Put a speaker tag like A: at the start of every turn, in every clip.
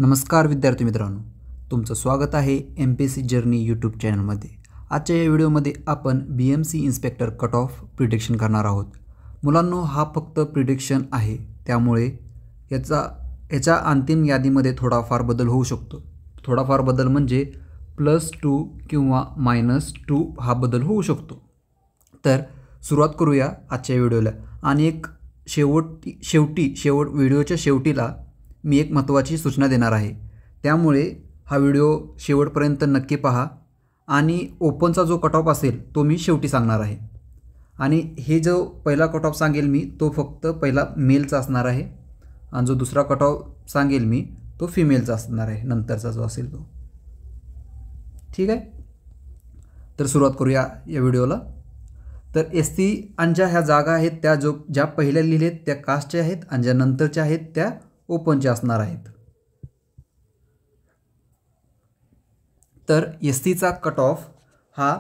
A: नमस्कार विद्यार्थी मित्रांनो, तुमचं स्वागत आहे MPSC जर्नी यूट्यूब चॅनलमध्ये। आजच्या या व्हिडिओमध्ये आपण BMC inspector cut off prediction करणार आहोत। मुलांनो, हा फक्त प्रिडिक्शन आहे, त्यामुळे याचा अंतिम यादीमध्ये थोडाफार बदल होऊ शकतो। थोडाफार बदल म्हणजे +2 किंवा -2 हा बदल होऊ शकतो। तर सुरुवात करूया आजच्या व्हिडिओला। आणि एक व्हिडिओच्या शेवटीला मी एक महत्त्वाची सूचना देणार आहे, त्यामुळे हा व्हिडिओ शेवटपर्यंत नक्की पहा। आणि ओपनचा जो कट ऑफ असेल तो मी शेवटी सांगणार आहे। आणि हे जो पहिला कट ऑफ सांगेल मी तो फक्त पहिला मेलचा असणार आहे, आणि जो दुसरा कट ऑफ सांगेल मी तो फिमेलचा असणार आहे, नंतरचा जो असेल तो। ठीक आहे, तर सुरुवात करूया या व्हिडिओला। तर SC आणि ह्या जागा आहेत त्या ज्या पहिल्या लिहिलेत त्या कास्टच्या आहेत, आणि ज्या नंतरच्या आहेत त्या ओपनचे असणार आहेत। तर SCचा कट ऑफ हा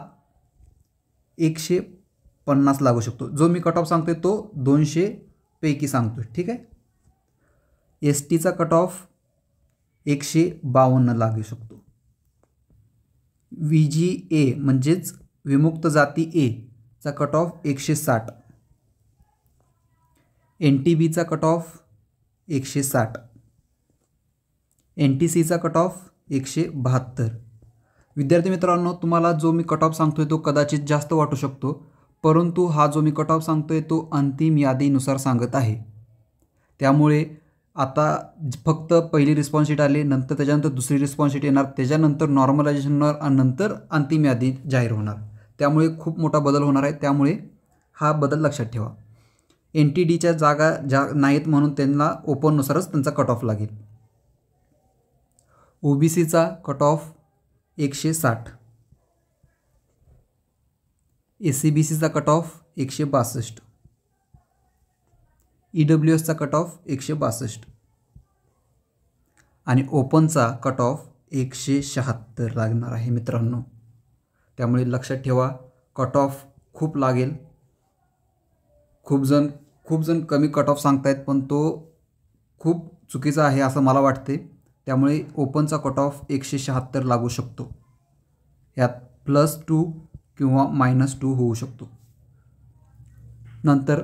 A: 150 लागू शकतो। जो मी कट ऑफ सांगतोय तो 200 पैकी सांगतोय। ठीक आहे, STचा कट ऑफ 152 लागू शकतो। VGA म्हणजेच विमुक्त जाती A चा कट ऑफ 160, NTBचा कट ऑफ 160, NTCचा कट ऑफ 172। विद्यार्थी मित्रांनो, तुम्हाला जो मी कट ऑफ सांगतोय तो कदाचित जास्त वाटू शकतो, परंतु हा जो मी कट ऑफ सांगतोय तो अंतिम यादीनुसार सांगत आहे। त्यामुळे आता फक्त पहिली रिस्पॉन्स शीट आली, नंतर त्याच्यानंतर दुसरी रिस्पॉन्स शीट येणार, त्याच्यानंतर नॉर्मलायझेशन होणार, आणि नंतर अंतिम यादी जाहीर होणार। त्यामुळे खूप मोठा बदल होणार आहे, त्यामुळे हा बदल लक्षात ठेवा। NTDच्या जागा ज्या नाहीत म्हणून त्यांना ओपननुसारच त्यांचा कट ऑफ लागेल। OBCचा कट ऑफ 160, SCBCचा कट ऑफ 162, EWSचा कट ऑफ 162, आणि ओपनचा कट ऑफ 176 लागणार आहे मित्रांनो। त्यामुळे लक्षात ठेवा, कट ऑफ खूप लागेल। खूप जण कमी कट ऑफ सांगतायत, पण तो खूप चुकीचा आहे असं मला वाटते। त्यामुळे ओपनचा कट ऑफ 176 लागू शकतो। यात +2 किंवा -2 होऊ शकतो। नंतर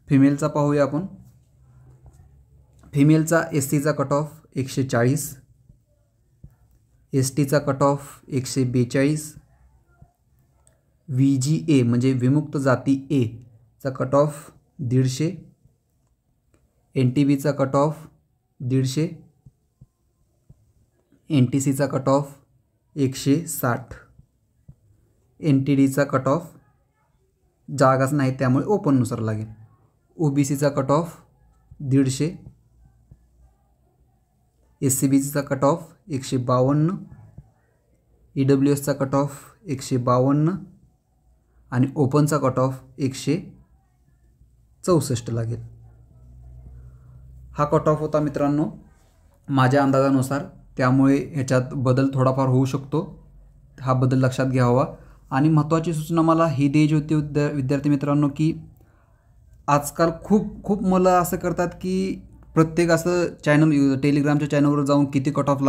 A: फिमेलचा पाहूया आपण। फिमेलचा SCचा कट ऑफ 140, STचा कट ऑफ 142, VGA म्हणजे विमुक्त जाती A चा कट ऑफ 150, NTBचा कट ऑफ 150, NTCचा कट ऑफ 160, NTDचा कट ऑफ जागाच नाही त्यामुळे ओपननुसार लागेल। OBCचा कट ऑफ 150, SCBCचा कट ऑफ 152, EWSचा कट ऑफ 152, आणि ओपनचा कट ऑफ 164 लागेल। हा कट ऑफ होता मित्रांनो माझ्या अंदाजानुसार, त्यामुळे ह्याच्यात बदल थोडाफार होऊ शकतो। हा बदल लक्षात घ्यावा। आणि महत्त्वाची सूचना मला ही द्यायची होती विद्यार्थी मित्रांनो, की आजकाल खूप मुलं असं करतात की प्रत्येक असं टेलिग्रामच्या चॅनलवर जाऊन किती कट ऑफ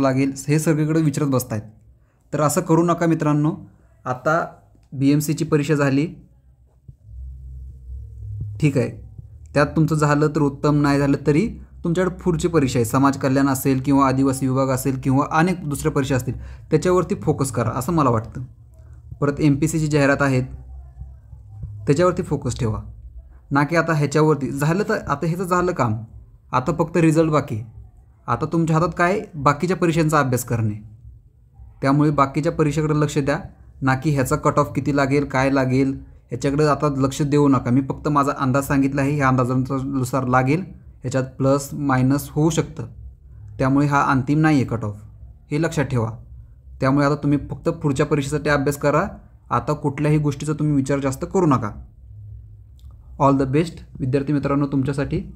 A: लागेल हे सगळीकडे विचारत बसतायत। तर असं करू नका मित्रांनो। आता BMCची परीक्षा झाली, ठीक आहे, त्यात तुमचं झालं तर उत्तम, नाही झालं तरी तुमच्याकडे पुढची परीक्षा आहे, समाज कल्याण असेल किंवा आदिवासी विभाग असेल किंवा अनेक दुसऱ्या परीक्षा असतील, त्याच्यावरती फोकस करा असं मला वाटतं। परत MPSCची जाहिरात आहेत त्याच्यावरती फोकस ठेवा, ना की आता ह्याच्यावरती। झालं तर आता ह्याचं झालं काम, आता फक्त रिझल्ट बाकी। आता तुमच्या हातात काय, बाकीच्या परीक्षांचा अभ्यास करणे। त्यामुळे बाकीच्या परीक्षेकडे लक्ष द्या, ना की ह्याचा कट ऑफ किती लागेल, काय लागेल ह्याच्याकडे आता लक्ष देऊ नका। मी फक्त माझा अंदाज सांगितला आहे, ह्या अंदाजानुसार लागेल, ह्याच्यात +- होऊ शकतं। त्यामुळे हा अंतिम नाही आहे कट ऑफ, हे लक्षात ठेवा। त्यामुळे आता तुम्ही फक्त पुढच्या परीक्षेसाठी अभ्यास करा। आता कुठल्याही गोष्टीचा तुम्ही विचार जास्त करू नका। ऑल द बेस्ट विद्यार्थी मित्रांनो, तुमच्यासाठी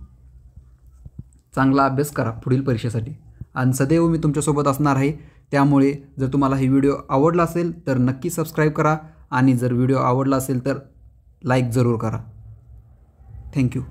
A: चांगला अभ्यास करा पुढील परीक्षेसाठी, आणि सदैव मी तुमच्यासोबत असणार आहे। त्यामुळे जर तुम्हाला ही व्हिडिओ आवडला असेल तर नक्की सबस्क्राईब करा, आणि जर व्हिडिओ आवडला असेल तर लाईक जरूर करा। थँक्यू।